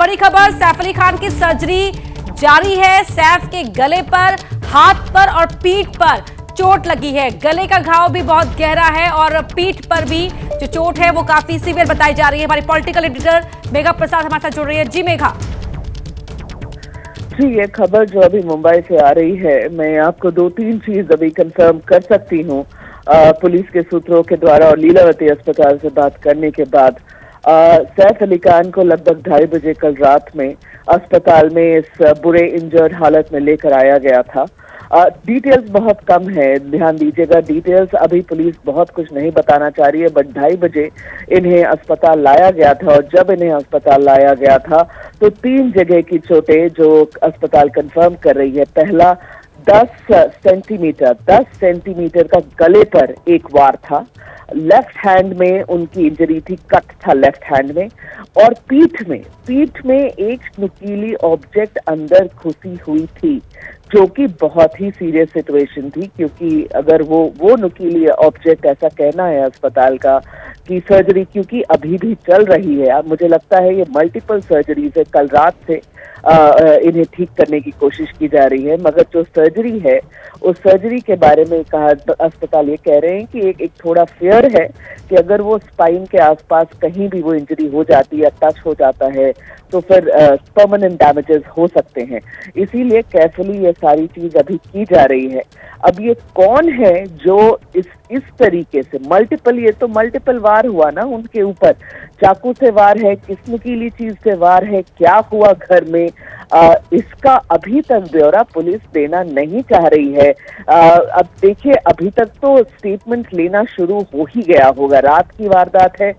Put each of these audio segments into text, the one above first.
बड़ी खबर, सैफ अली खान की सर्जरी जारी है। सैफ के गले पर, हाथ पर और पीठ पर चोट लगी है। गले का घाव भी बहुत गहरा है और पीठ पर भी जो चोट है वो काफी सीवियर बताई जा रही है। हमारी पॉलिटिकल एडिटर मेघा प्रसाद हमारे साथ जुड़ रही है। जी मेघा। जी, ये खबर जो अभी मुंबई से आ रही है, मैं आपको 2-3 चीज अभी कंफर्म कर सकती हूँ पुलिस के सूत्रों के द्वारा और लीलावती अस्पताल से बात करने के बाद। सैफ अली खान को लगभग 2:30 बजे कल रात में अस्पताल में इस बुरे इंजर्ड हालत में लेकर आया गया था। डिटेल्स बहुत कम है, ध्यान दीजिएगा। डिटेल्स अभी पुलिस बहुत कुछ नहीं बताना चाह रही है, बट 2:30 बजे इन्हें अस्पताल लाया गया था और जब इन्हें अस्पताल लाया गया था तो 3 जगह की चोटें जो अस्पताल कंफर्म कर रही है। पहला 10 सेंटीमीटर का गले पर एक वार था, लेफ्ट हैंड में उनकी इंजरी थी, कट था लेफ्ट हैंड में, और पीठ में एक नुकीली ऑब्जेक्ट अंदर घुसी हुई थी, जो कि बहुत ही सीरियस सिचुएशन थी। क्योंकि अगर वो नुकीली ऑब्जेक्ट, ऐसा कहना है अस्पताल का कि सर्जरी क्योंकि अभी भी चल रही है, अब मुझे लगता है ये मल्टीपल सर्जरीज है, कल रात से इन्हें ठीक करने की कोशिश की जा रही है। मगर जो सर्जरी है उस सर्जरी के बारे में कहा, अस्पताल ये कह रहे हैं कि एक थोड़ा फेयर है कि अगर वो स्पाइन के आसपास कहीं भी वो इंजरी हो जाती है, टच हो जाता है, तो फिर परमानेंट डैमेजेस हो सकते हैं। इसीलिए केयरफुली ये सारी चीज अभी की जा रही है। अब ये कौन है जो इस तरीके से ये तो मल्टीपल वार हुआ ना उनके ऊपर, चाकू से वार है, किस नुकीली चीज से वार है, क्या हुआ घर में, इसका अभी तक ब्यौरा पुलिस देना नहीं चाह रही है। अब देखिए, अभी तक तो स्टेटमेंट लेना शुरू हो ही गया होगा, रात की वारदात है।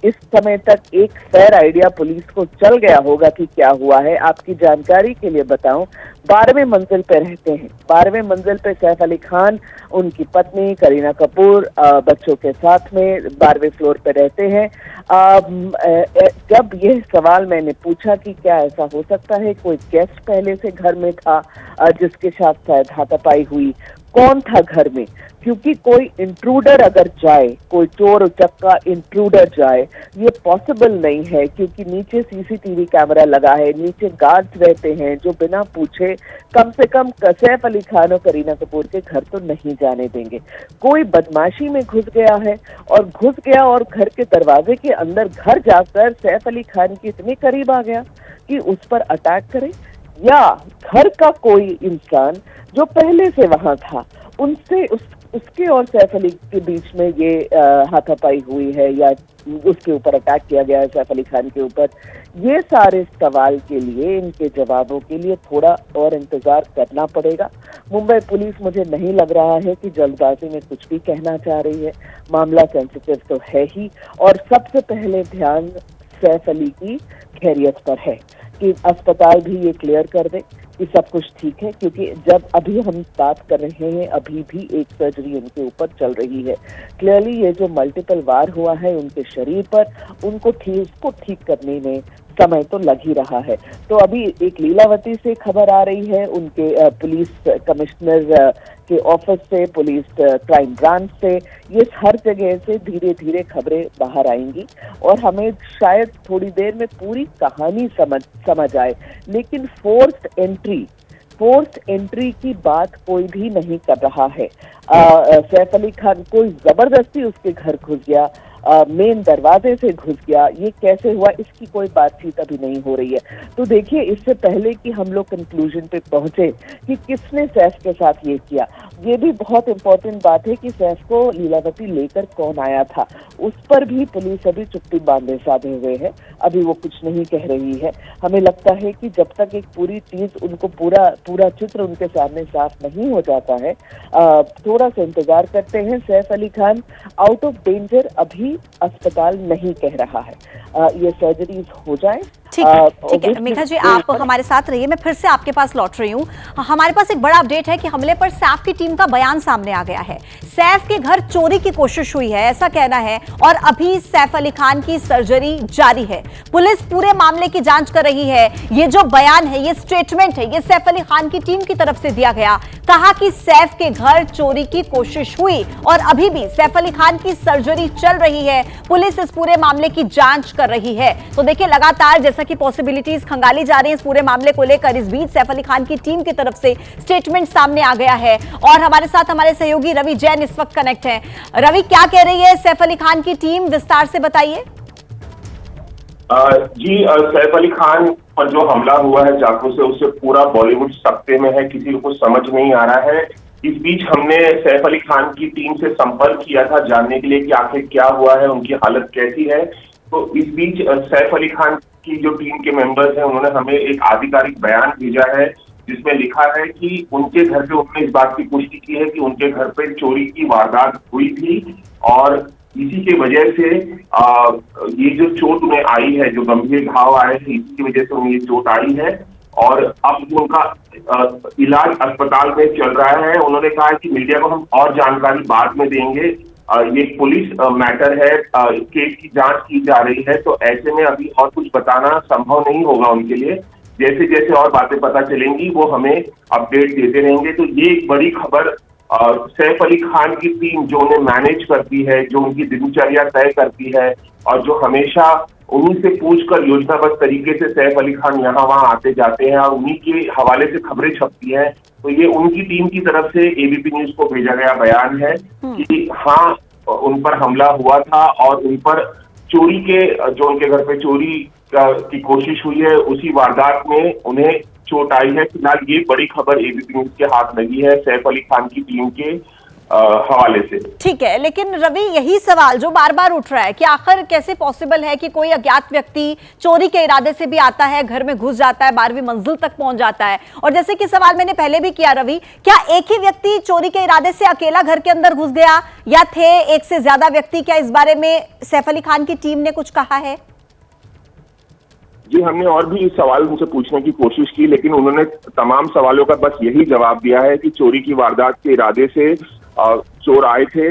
इस समय तक एक फेयर आइडिया पुलिस को चल गया होगा कि क्या हुआ है। आपकी जानकारी के लिए बताऊं, 12वें मंजिल पे रहते हैं। 12वें मंजिल पे सैफ अली खान, उनकी पत्नी करीना कपूर बच्चों के साथ में 12वें फ्लोर पे रहते हैं। जब यह सवाल मैंने पूछा कि क्या ऐसा हो सकता है कोई गेस्ट पहले से घर में था जिसके साथ शायद हाथापाई हुई, कौन था घर में, क्योंकि कोई इंट्रूडर अगर जाए, कोई चोर उचक्का इंट्रूडर जाए, ये पॉसिबल नहीं है। क्योंकि नीचे सीसीटीवी कैमरा लगा है, नीचे गार्ड्स रहते हैं जो बिना पूछे कम से कम सैफ अली खान और करीना कपूर के घर तो नहीं जाने देंगे। कोई बदमाशी में घुस गया और घर के दरवाजे के अंदर घर जाकर सैफ अली खान के इतने करीब आ गया कि उस पर अटैक करे, या घर का कोई इंसान जो पहले से वहां था उसके और सैफ अली के बीच में ये हाथापाई हुई है, या उसके ऊपर अटैक किया गया है सैफ अली खान के ऊपर। ये सारे सवाल के लिए, इनके जवाबों के लिए थोड़ा और इंतजार करना पड़ेगा। मुंबई पुलिस, मुझे नहीं लग रहा है कि जल्दबाजी में कुछ भी कहना चाह रही है। मामला सेंसिटिव तो है ही, और सबसे पहले ध्यान सैफ अली की खैरियत पर है कि अस्पताल भी ये क्लियर कर दे कि सब कुछ ठीक है। क्योंकि जब अभी हम बात कर रहे हैं, अभी भी एक सर्जरी उनके ऊपर चल रही है। क्लियरली ये जो मल्टीपल वार हुआ है उनके शरीर पर, उनको ठीक करने में समय तो लग ही रहा है। तो अभी एक लीलावती से खबर आ रही है, उनके पुलिस कमिश्नर के ऑफिस से, पुलिस क्राइम ब्रांच से, ये हर जगह से धीरे धीरे खबरें बाहर आएंगी और हमें शायद थोड़ी देर में पूरी कहानी समझ आए। लेकिन फोर्स्ड एंट्री की बात कोई भी नहीं कर रहा है। सैफ अली खान कोई जबरदस्ती उसके घर घुस गया, मेन दरवाजे से घुस गया, ये कैसे हुआ, इसकी कोई बातचीत अभी नहीं हो रही है। तो देखिए, इससे पहले कि हम लोग कंक्लूजन पे पहुंचे कि किसने सैफ के साथ ये किया, ये भी बहुत इंपॉर्टेंट बात है कि सैफ को लीलावती लेकर कौन आया था, उस पर भी पुलिस अभी चुप्पी बांधे साधे हुए है। अभी वो कुछ नहीं कह रही है। हमें लगता है कि जब तक एक पूरी चीज, उनको पूरा चित्र उनके सामने साफ नहीं हो जाता है, थोड़ा सा इंतजार करते हैं। Saif Ali Khan out of danger अभी अस्पताल नहीं कह रहा है। ये सर्जरीज हो जाए। ठीक है मेघा जी, आप हमारे साथ रहिए। मैं फिर से आपके पास लौट रही हूँ। हमारे पास एक बड़ा अपडेट है कि हमले पर सैफ की टीम का बयान सामने आ गया है। सैफ के घर चोरी की कोशिश हुई है, ऐसा कहना है, और अभी सैफ अली खान की सर्जरी जारी है। पुलिस पूरे मामले की जांच कर रही है। ये जो बयान है, ये स्टेटमेंट है, ये सैफ अली खान की टीम की तरफ से दिया गया। कहा कि सैफ के घर चोरी की कोशिश हुई और अभी भी सैफ अली खान की सर्जरी चल रही है। पुलिस इस पूरे मामले की जांच कर रही है। तो देखिए, लगातार जैसा की पॉसिबिलिटीज खंगाली जा रही है इस पूरे मामले को लेकर। इस बीच सैफ अली खान की टीम की तरफ से स्टेटमेंट सामने आ गया है और हमारे साथ हमारे सहयोगी रवि जैन इस वक्त कनेक्ट हैं। रवि, क्या कह रही है सैफ अली खान की टीम, विस्तार से बताइए। जी, सैफ अली खान पर जो हमला हुआ है चाकू से, उससे पूरा बॉलीवुड सख्ते में है, किसी को कुछ समझ नहीं आ रहा है। इस बीच हमने सैफ अली खान की टीम से संपर्क किया था जानने के लिए कि आखिर क्या हुआ है, उनकी हालत कैसी है। तो इस बीच सैफ अली खान की जो टीम के मेंबर्स हैं उन्होंने हमें एक आधिकारिक बयान भेजा है जिसमें लिखा है कि उनके घर पे उन्होंने इस बात की पुष्टि की है कि उनके घर पे चोरी की वारदात हुई थी और इसी की वजह से ये जो चोट उन्हें आई है, जो गंभीर घाव आए थे, इसी की वजह से उन्हें ये चोट आई है और अब उनका इलाज अस्पताल में चल रहा है। उन्होंने कहा है कि मीडिया को हम और जानकारी बाद में देंगे, ये पुलिस मैटर है, केस की जांच की जा रही है, तो ऐसे में अभी और कुछ बताना संभव नहीं होगा उनके लिए। जैसे जैसे और बातें पता चलेंगी वो हमें अपडेट देते रहेंगे। तो ये एक बड़ी खबर सैफ अली खान की टीम जो उन्हें मैनेज करती है, जो उनकी दिनचर्या तय करती है और जो हमेशा उन्हीं से पूछकर योजनाबद्ध तरीके से सैफ अली खान यहाँ वहाँ आते जाते हैं और उन्हीं के हवाले से खबरें छपती हैं, तो ये उनकी टीम की तरफ से एबीपी न्यूज को भेजा गया बयान है कि हाँ, उन पर हमला हुआ था और उन पर चोरी के, जो उनके घर पे चोरी की कोशिश हुई है, उसी वारदात में उन्हें चोट आई है। फिलहाल ये बड़ी खबर एबीपी न्यूज के हाथ लगी है सैफ अली खान की टीम के हवाले से। ठीक है, लेकिन रवि, यही सवाल जो बार बार उठ रहा है कि आखिर कैसे पॉसिबल है कि कोई अज्ञात व्यक्ति चोरी के इरादे से भी आता है, घर में घुस जाता है, 12वीं मंजिल तक पहुंच जाता है। और जैसे कि सवाल मैंने पहले भी किया रवि, क्या एक ही व्यक्ति चोरी के इरादे से अकेला घर के अंदर घुस गया या थे एक से ज्यादा व्यक्ति? क्या इस बारे में सैफ अली खान की टीम ने कुछ कहा है? जी, हमने और भी इस सवाल उनसे पूछने की कोशिश की, लेकिन उन्होंने तमाम सवालों का बस यही जवाब दिया है कि चोरी की वारदात के इरादे से चोर आए थे।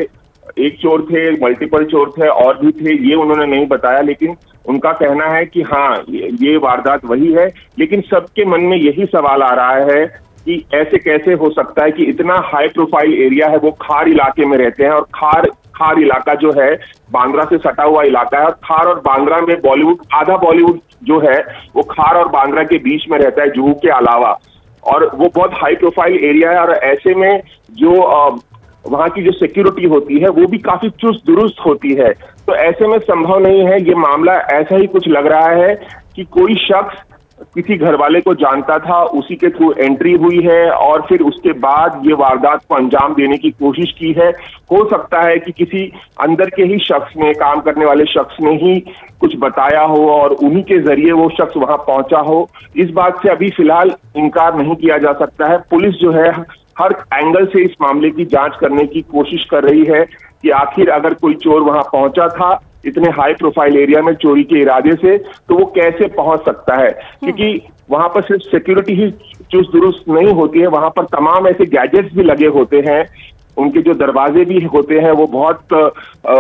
एक चोर थे, मल्टीपल चोर थे, और भी थे, ये उन्होंने नहीं बताया। लेकिन उनका कहना है कि हाँ, ये वारदात वही है। लेकिन सबके मन में यही सवाल आ रहा है कि ऐसे कैसे हो सकता है कि इतना हाई प्रोफाइल एरिया है, वो खार इलाके में रहते हैं और खार इलाका जो है बांद्रा से सटा हुआ इलाका है और खार और बांद्रा में बॉलीवुड, आधा बॉलीवुड जो है वो खार और बांद्रा के बीच में रहता है, जुहू के अलावा, और वो बहुत हाई प्रोफाइल एरिया है। और ऐसे में जो वहाँ की जो सिक्योरिटी होती है वो भी काफी चुस्त दुरुस्त होती है। तो ऐसे में संभव नहीं है, ये मामला ऐसा ही कुछ लग रहा है कि कोई शख्स किसी घर वाले को जानता था, उसी के थ्रू एंट्री हुई है और फिर उसके बाद ये वारदात को अंजाम देने की कोशिश की है। हो सकता है कि किसी अंदर के ही शख्स ने, काम करने वाले शख्स ने ही कुछ बताया हो और उन्हीं के जरिए वो शख्स वहां पहुंचा हो। इस बात से अभी फिलहाल इनकार नहीं किया जा सकता है। पुलिस जो है हर एंगल से इस मामले की जांच करने की कोशिश कर रही है कि आखिर अगर कोई चोर वहां पहुंचा था इतने हाई प्रोफाइल एरिया में चोरी के इरादे से, तो वो कैसे पहुंच सकता है, क्योंकि वहां पर सिर्फ सिक्योरिटी ही चुस्त दुरुस्त नहीं होती है, वहां पर तमाम ऐसे गैजेट्स भी लगे होते हैं, उनके जो दरवाजे भी होते हैं वो बहुत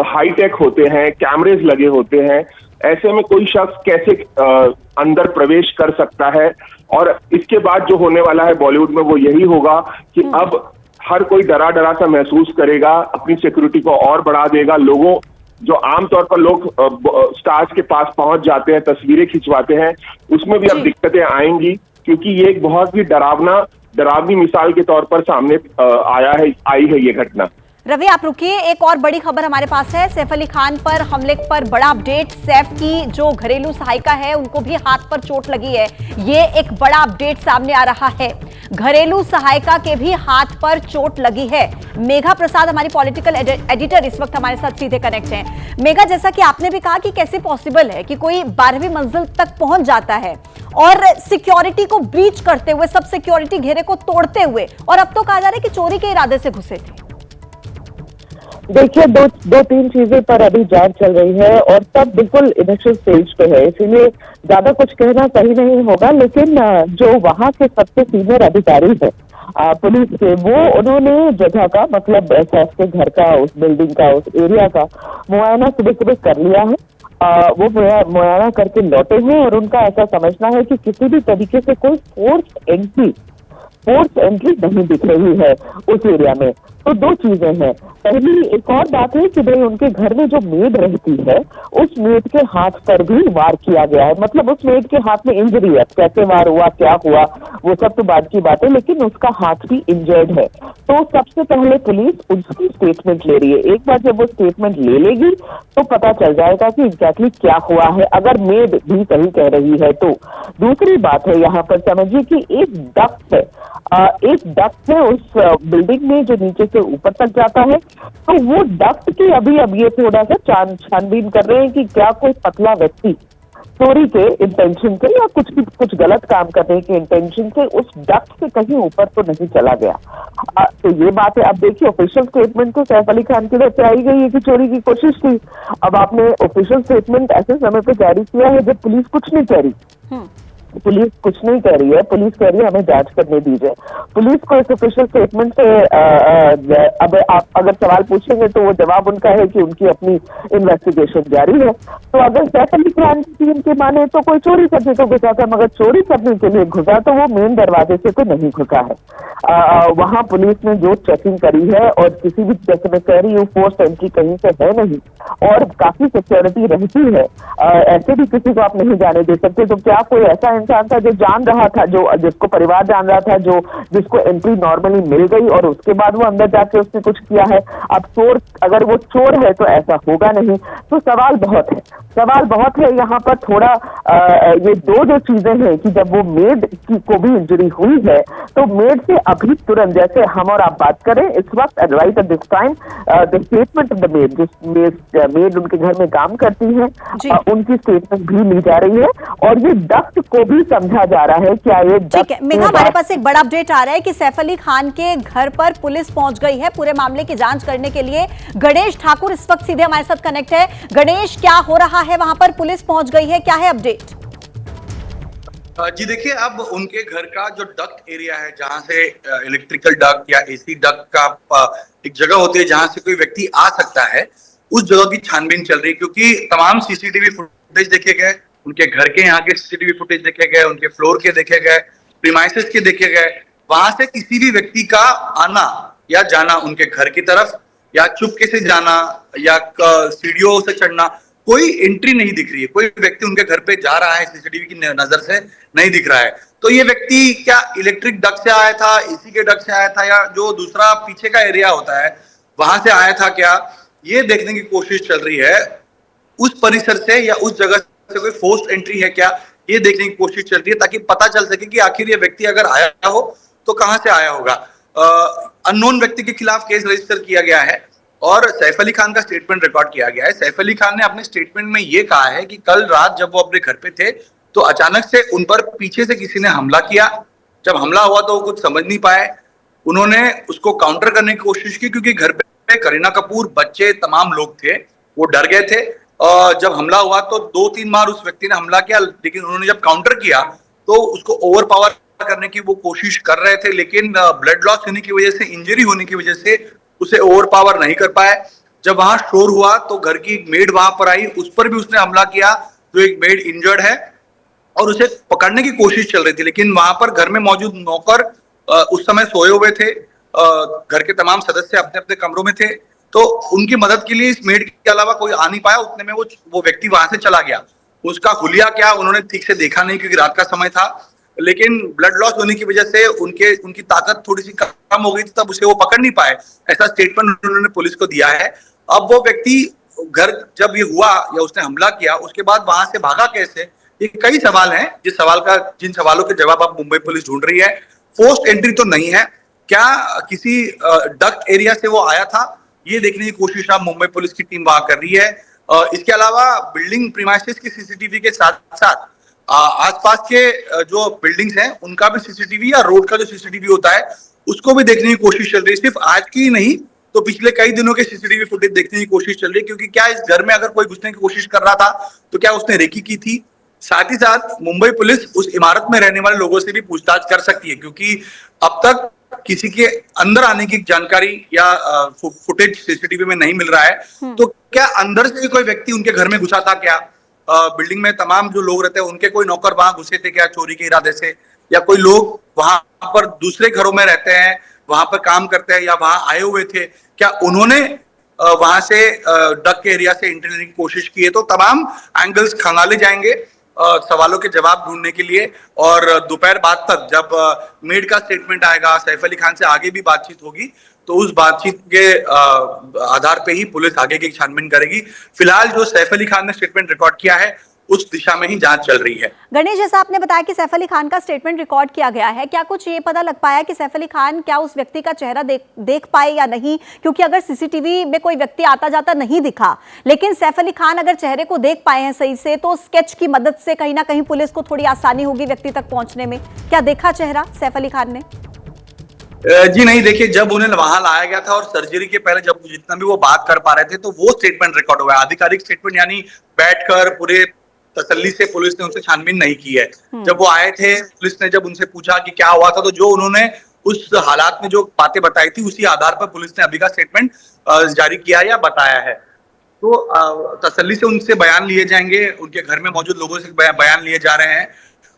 हाईटेक होते हैं, कैमरेज लगे होते हैं। ऐसे में कोई शख्स कैसे अंदर प्रवेश कर सकता है? और इसके बाद जो होने वाला है बॉलीवुड में वो यही होगा कि अब हर कोई डरा डरा सा महसूस करेगा, अपनी सिक्योरिटी को और बढ़ा देगा। लोगों, जो आमतौर पर लोग स्टार्स के पास पहुंच जाते हैं, तस्वीरें खिंचवाते हैं, उसमें भी अब दिक्कतें आएंगी, क्योंकि ये एक बहुत ही डरावनी मिसाल के तौर पर सामने आई है ये घटना। रवि, आप रुकिए, एक और बड़ी खबर हमारे पास है। सैफ अली खान पर हमले पर बड़ा अपडेट। सैफ की जो घरेलू सहायिका है उनको भी हाथ पर चोट लगी है, ये एक बड़ा अपडेट सामने आ रहा है। घरेलू सहायिका के भी हाथ पर चोट लगी है। मेघा प्रसाद हमारी पॉलिटिकल एडिटर इस वक्त हमारे साथ सीधे कनेक्ट हैं। मेघा, जैसा कि आपने भी कहा कि कैसे पॉसिबल है कि कोई 12वीं मंजिल तक पहुंच जाता है और सिक्योरिटी को ब्रीच करते हुए, सब सिक्योरिटी घेरे को तोड़ते हुए, और अब तो कहा जा रहा है कि चोरी के इरादे से घुसे थे। देखिए, दो तीन चीजें पर अभी जांच चल रही है और सब बिल्कुल इनिशियल स्टेज पे है, इसीलिए ज्यादा कुछ कहना सही नहीं होगा। लेकिन जो वहाँ के सबसे सीनियर अधिकारी है पुलिस के, वो उन्होंने जगह का, मतलब सैफ के घर का, उस बिल्डिंग का, उस एरिया का मुआयना सुबह कर लिया है। वो मुआयना करके लौटे हैं और उनका ऐसा समझना है कि किसी भी तरीके से कोई फोर्स एंट्री नहीं दिख रही है उस एरिया में। तो दो चीजें हैं। पहली एक और बात है कि भाई उनके घर में जो मेड रहती है उस मेड के हाथ पर भी वार किया गया है, मतलब उस मेड के हाथ में इंजरी है। कैसे वार हुआ, क्या हुआ, वो सब तो बाद की बात है, लेकिन उसका हाथ भी इंजर्ड है। तो सबसे पहले पुलिस उसकी स्टेटमेंट ले रही है। एक बार जब वो स्टेटमेंट ले लेगी तो पता चल जाएगा कि एग्जैक्टली क्या हुआ है, अगर मेड भी सही कह रही है तो। दूसरी बात है यहाँ पर समझिए कि एक डक्ट है, एक डक्ट है उस बिल्डिंग में जो नीचे से ऊपर तक जाता है। तो वो डक्ट की अभी अब ये थोड़ा सा छानबीन कर रहे हैं कि क्या कोई पतला व्यक्ति चोरी के इंटेंशन से या कुछ गलत काम करने के इंटेंशन से उस डक्ट से कहीं ऊपर तो नहीं चला गया। तो ये बात है। अब देखिए ऑफिशियल स्टेटमेंट तो सैफ अली खान की तरफ से आई गई है कि चोरी की कोशिश थी। अब आपने ऑफिशियल स्टेटमेंट ऐसे समय पे जारी किया है जब पुलिस कुछ नहीं कह रही। पुलिस कुछ नहीं कह रही है, पुलिस कह रही है हमें जांच करने दीजिए। पुलिस को इस ऑफिशियल स्टेटमेंट से अब आप अगर सवाल पूछेंगे तो वो जवाब उनका है कि उनकी अपनी इन्वेस्टिगेशन जारी है। तो अगर सैफ अली खान की टीम के माने तो कोई चोरी करने को घुसा था, मगर चोरी करने के लिए घुसा तो वो मेन दरवाजे से तो नहीं घुसा है। वहां पुलिस ने जो चेकिंग करी है और किसी भी, जैसे मैं कह रही हूँ, फोर्स एंट्री कहीं से है नहीं और काफी सिक्योरिटी रहती है। ऐसे भी किसी को आप नहीं जाने दे सकते। तो क्या कोई ऐसा इंसान था जो जान रहा था, जो जिसको परिवार जान रहा था, जिसको एंट्री नॉर्मली मिल गई और उसके बाद वो अंदर जाके उसने कुछ किया है? अब चोर, अगर वो चोर है तो ऐसा होगा नहीं। तो सवाल बहुत है यहाँ पर। थोड़ा ये दो जो चीजें हैं कि जब वो मेड को भी इंजरी हुई है तो मेड से अभी तुरंत, जैसे हम और आप बात करें इस वक्त, right at this time, the statement of the made, जिस मेड उनके घर में काम करती है, उनकी स्टेटमेंट भी ली जा रही है और ये डक्ट को भी समझा जा रहा है। क्या ये ठीक है मेघा, हमारे पास एक बड़ा अपडेट आ रहा है कि सैफ अली खान के घर पर पुलिस पहुंच गई है पूरे मामले की जांच करने के लिए। गणेश ठाकुर इस वक्त सीधे हमारे साथ कनेक्ट है। गणेश, क्या हो रहा है वहां पर? पुलिस पहुंच गई है, क्या है अपडेट? जी देखिए, अब उनके घर का जो डक्ट एरिया है, जहां से इलेक्ट्रिकल डक्ट या एसी डक्ट का एक जगह होती है जहां से कोई व्यक्ति आ सकता है, उस जगह की छानबीन चल रही है। क्योंकि तमाम सीसीटीवी फुटेज देखे गए, उनके घर के यहाँ के सीसीटीवी फुटेज देखे गए, उनके फ्लोर के देखे गए, प्रीमाइसेस के देखे गए। वहां से किसी भी व्यक्ति का आना या जाना उनके घर की तरफ, या चुपके से जाना, या सीढ़ियों से चढ़ना, कोई एंट्री नहीं दिख रही है। कोई व्यक्ति उनके घर पे जा रहा है सीसीटीवी की नजर से नहीं दिख रहा है। तो ये व्यक्ति क्या इलेक्ट्रिक डक्ट से आया था, एसी के डक्ट से आया था, या जो दूसरा पीछे का एरिया होता है वहां से आया था क्या, ये देखने की कोशिश चल रही है। उस परिसर से या उस जगह से कोई फोर्स्ड एंट्री है क्या, ये देखने की कोशिश चल रही है, ताकि पता चल सके कि आखिर ये व्यक्ति अगर आया हो तो कहां से आया होगा। अननोन व्यक्ति के खिलाफ केस रजिस्टर किया गया है और सैफ अली खान का स्टेटमेंट रिकॉर्ड किया गया है। सैफ अली खान ने अपने स्टेटमेंट में ये कहा है कि कल रात जब वो अपने घर पे थे तो अचानक से उन पर पीछे से किसी ने हमला किया। जब हमला हुआ तो वो कुछ समझ नहीं पाए, उन्होंने उसको काउंटर करने की कोशिश की, क्योंकि घर पे करीना कपूर, बच्चे, तमाम लोग थे, वो डर गए थे। जब हमला हुआ तो 2-3 बार उस व्यक्ति ने हमला किया, लेकिन उन्होंने जब काउंटर किया तो उसको ओवर पावर करने की वो कोशिश कर रहे थे, लेकिन ब्लड लॉस होने की वजह से, इंजरी होने की वजह से उसे ओवर पावर नहीं कर पाए। जब वहां शोर हुआ तो घर की एक मेड वहां पर आई, उस पर भी उसने हमला किया, जो एक मेड इंजर्ड है, और उसे पकड़ने की कोशिश चल रही थी। लेकिन वहां पर घर में मौजूद नौकर उस समय सोए हुए थे, घर के तमाम सदस्य अपने अपने कमरों में थे, तो उनकी मदद के लिए इस मेड के अलावा कोई आ नहीं पाया। उतने में वो व्यक्ति वहां से चला गया। उसका हुलिया क्या उन्होंने ठीक से देखा नहीं, क्योंकि रात का समय था, लेकिन ब्लड लॉस होने की वजह से उनकी ताकत थोड़ी सी कम हो गई थी, तब उसे वो पकड़ नहीं पाए। ऐसा स्टेटमेंट उन्होंने पुलिस को दिया है। अब वो व्यक्ति घर जब ये हुआ या उसने हमला किया, उसके बाद वहां से भागा कैसे, ये कई सवाल हैं। जिन सवालों के जवाब अब मुंबई पुलिस ढूंढ रही है। फोर्स्ड एंट्री तो नहीं है, क्या किसी डक्ट एरिया से वो आया था, ये देखने की कोशिश अब मुंबई पुलिस की टीम वहां कर रही है। इसके अलावा बिल्डिंग प्रीमाइसेस की सीसीटीवी के साथ साथ आसपास के जो बिल्डिंग्स हैं उनका भी सीसीटीवी, या रोड का जो सीसीटीवी होता है उसको भी देखने की कोशिश चल रही है। सिर्फ आज की नहीं तो पिछले कई दिनों के सीसीटीवी फुटेज देखने की कोशिश चल रही है, क्योंकि क्या इस घर में अगर कोई घुसने की कोशिश कर रहा था तो क्या उसने रेकी की थी। साथ ही साथ मुंबई पुलिस उस इमारत में रहने वाले लोगों से भी पूछताछ कर सकती है, क्योंकि अब तक किसी के अंदर आने की जानकारी या फुटेज सीसीटीवी में नहीं मिल रहा है। तो क्या अंदर से कोई व्यक्ति उनके घर में घुसा था क्या, बिल्डिंग में तमाम जो लोग रहते हैं उनके कोई नौकर वहां घुसे थे क्या चोरी के इरादे से, या कोई लोग वहां पर दूसरे घरों में रहते हैं वहां पर काम करते हैं या वहां आए हुए थे, क्या उन्होंने वहां से डक एरिया से एंट्री लेने की कोशिश की है? तो तमाम एंगल्स खंगाले जाएंगे सवालों के जवाब ढूंढने के लिए। और दोपहर बाद तक जब मेड का स्टेटमेंट आएगा, सैफ अली खान से आगे भी बातचीत होगी, तो उस बातचीत के आधार पे ही पुलिस आगे की छानबीन करेगी। फिलहाल जो सैफ अली खान ने स्टेटमेंट रिकॉर्ड किया है उस दिशा में ही जांच चल रही है। गणेश, जैसा आपने बताया कि सैफ अली खान का स्टेटमेंट रिकॉर्ड किया गया है, क्या कुछ ये पता लग पाया कि सैफ अली खान क्या उस व्यक्ति का चेहरा देख पाए या नहीं? क्योंकि अगर सीसीटीवी में कोई व्यक्ति आता जाता नहीं दिखा, लेकिन सैफ अली खान अगर चेहरे को देख पाए हैं सही से, तो स्केच की मदद से कहीं ना कहीं पुलिस को थोड़ी आसानी होगी व्यक्ति तक पहुंचने में। क्या देखा चेहरा सैफ अली खान ने? जी नहीं, देखिए, जब उन्हें वहां लाया गया था और सर्जरी के पहले जब जितना भी वो बात कर पा रहे थे, तो वो स्टेटमेंट रिकॉर्ड हुआ है। आधिकारिक स्टेटमेंट यानी बैठकर पूरे तसल्ली से पुलिस ने उनसे छानबीन नहीं की है। जब वो आए थे, पुलिस ने जब उनसे पूछा कि क्या हुआ था, तो जो उन्होंने उस हालात में जो बातें बताई थी, उसी आधार पर पुलिस ने अभी का स्टेटमेंट जारी किया या बताया है। तो तसल्ली से उनसे बयान लिए जाएंगे, उनके घर में मौजूद लोगों से बयान लिए जा रहे हैं,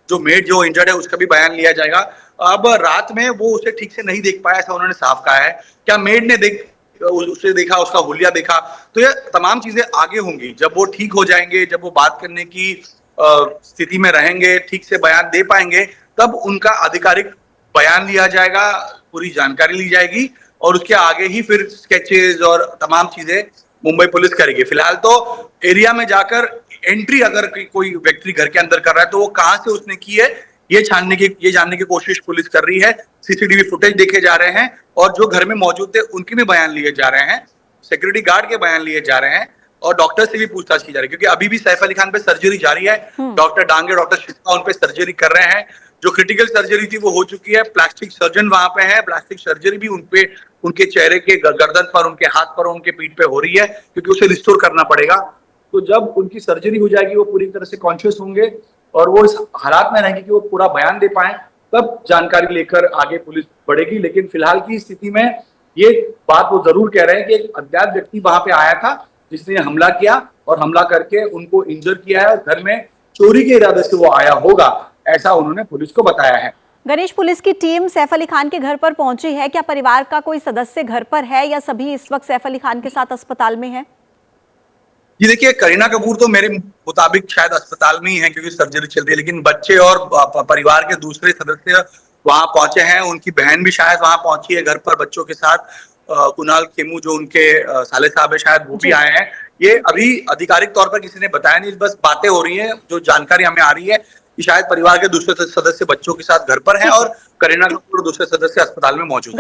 जो मेड जो इंजर्ड है उसका भी बयान लिया जाएगा। अब रात में वो उसे ठीक से नहीं देख पाया, ऐसा उन्होंने साफ कहा है। क्या मेड ने उसे देखा, उसका हुलिया देखा? तो ये तमाम चीजें आगे होंगी जब वो ठीक हो जाएंगे, जब वो बात करने की स्थिति में रहेंगे, ठीक से बयान दे पाएंगे, तब उनका आधिकारिक बयान लिया जाएगा, पूरी जानकारी ली जाएगी और उसके आगे ही फिर स्केचेस और तमाम चीजें मुंबई पुलिस करेगी। फिलहाल तो एरिया में जाकर एंट्री अगर कोई व्यक्ति घर के अंदर कर रहा है तो वो कहां से उसने की है, ये जानने की कोशिश पुलिस कर रही है। सीसीटीवी फुटेज देखे जा रहे हैं और जो घर में मौजूद थे उनके भी बयान लिए जा रहे हैं, सिक्योरिटी गार्ड के बयान लिए जा रहे हैं और डॉक्टर से भी पूछताछ की जा रही है, क्योंकि अभी भी सैफ अली खान पे सर्जरी जारी है। डॉक्टर डांगे, डॉक्टर शिल्पा उन पे सर्जरी कर रहे हैं। जो क्रिटिकल सर्जरी थी वो हो चुकी है, प्लास्टिक सर्जन वहां पे है, प्लास्टिक सर्जरी भी उनपे, उनके चेहरे के गर्दन पर, उनके हाथ पर, उनके पीठ पे हो रही है, क्योंकि उसे रिस्टोर करना पड़ेगा। तो जब उनकी सर्जरी हो जाएगी, वो पूरी तरह से कॉन्शियस होंगे और वो इस हालात में रहेंगे कि वो पूरा बयान दे पाए, तब जानकारी लेकर आगे पुलिस बढ़ेगी। लेकिन फिलहाल की स्थिति में ये बात वो जरूर कह रहे हैं कि एक अज्ञात व्यक्ति वहां पे आया था जिसने हमला किया और हमला करके उनको इंजर किया है और घर में चोरी के इरादे से वो आया होगा, ऐसा उन्होंने पुलिस को बताया है। गणेश, पुलिस की टीम सैफ अली खान के घर पर पहुंची है, क्या परिवार का कोई सदस्य घर पर है या सभी इस वक्त सैफ अली खान के साथ अस्पताल में है? जी देखिए, करीना कपूर तो मेरे मुताबिक शायद अस्पताल में ही है क्योंकि सर्जरी चल रही है, लेकिन बच्चे और परिवार के दूसरे सदस्य वहां पहुंचे हैं। उनकी बहन भी शायद वहां पहुंची है घर पर बच्चों के साथ। कुणाल खेमू जो उनके साले साहब है, शायद वो भी आए हैं। ये अभी आधिकारिक तौर पर किसी ने बताया नहीं, बस बातें हो रही हैं। जो जानकारी हमें आ रही है कि शायद परिवार के दूसरे सदस्य बच्चों के साथ घर पर हैं और करीना कपूर दूसरे सदस्य अस्पताल में मौजूद हैं।